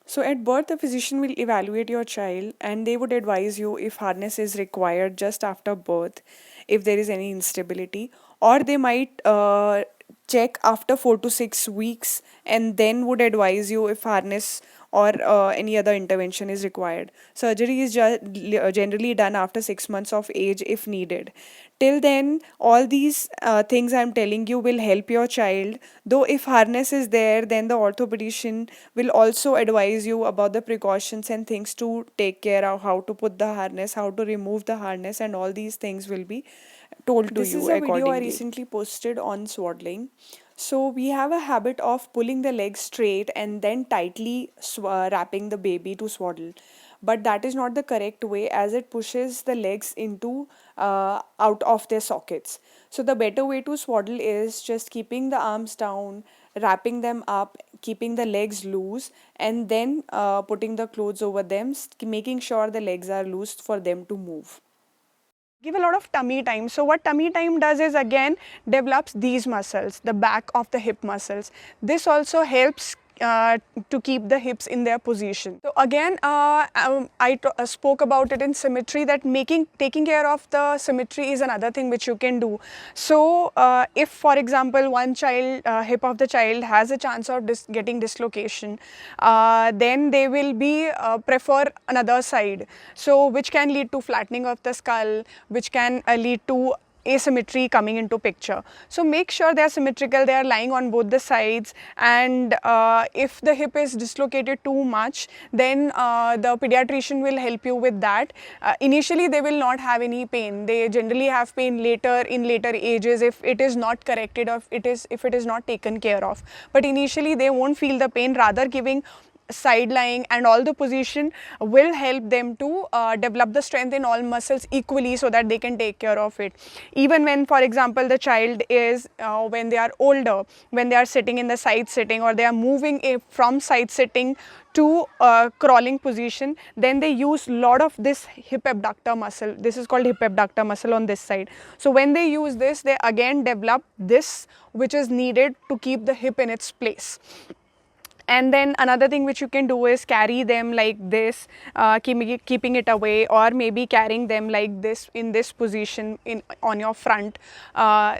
So at birth, the physician will evaluate your child and they would advise you if harness is required just after birth, if there is any instability, or they might check after 4 to 6 weeks and then would advise you if harness or any other intervention is required. Surgery is generally done after 6 months of age if needed. Till then, all these things I'm telling you will help your child. Though if harness is there, then the orthopedician will also advise you about the precautions and things to take care of, how to put the harness, how to remove the harness, and all these things will be told to you accordingly. This is a video I recently posted on swaddling. So we have a habit of pulling the legs straight and then tightly wrapping the baby to swaddle. But that is not the correct way, as it pushes the legs into out of their sockets. So the better way to swaddle is just keeping the arms down, wrapping them up, keeping the legs loose, and then putting the clothes over them, making sure the legs are loose for them to move. Give a lot of tummy time. So what tummy time does is, again, develops these muscles, the back of the hip muscles. This also helps to keep the hips in their position. So again, I spoke about it in symmetry, that taking care of the symmetry is another thing which you can do. So if, for example, one child hip of the child has a chance of getting dislocation, then they will be prefer another side, so which can lead to flattening of the skull, which can lead to asymmetry coming into picture. So make sure they are symmetrical, they are lying on both the sides, and if the hip is dislocated too much, then the pediatrician will help you with that. Initially they will not have any pain. They generally have pain later, in later ages, if it is not corrected or if it is not taken care of. But initially they won't feel the pain, rather giving side lying and all the position will help them to develop the strength in all muscles equally, so that they can take care of it. Even when, for example, the child is when they are older, when they are sitting in the side sitting, or they are moving from side sitting to crawling position, then they use lot of this hip abductor muscle. This is called hip abductor muscle on this side. So when they use this, they again develop this, which is needed to keep the hip in its place. And then another thing which you can do is carry them like this, keeping it away, or maybe carrying them like this in this position on your front.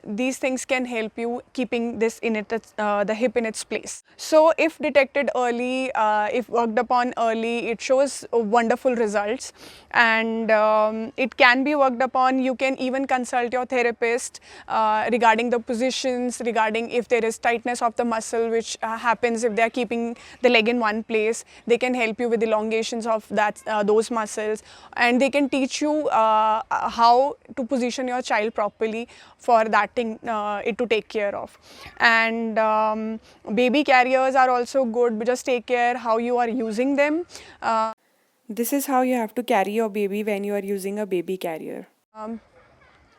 These things can help you keeping this in it, the hip in its place. So if detected early, if worked upon early, it shows wonderful results, and it can be worked upon. You can even consult your therapist regarding the positions, regarding if there is tightness of the muscle, which happens if they are keeping the leg in one place. They can help you with elongations of those muscles, and they can teach you how to position your child properly for that thing it to take care of. And baby carriers are also good, but just take care how you are using them. This is how you have to carry your baby when you are using a baby carrier.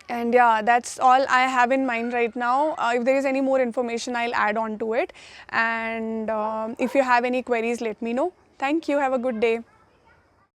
And yeah, that's all I have in mind right now. If there is any more information, I'll add on to it. And if you have any queries, let me know. Thank you. Have a good day.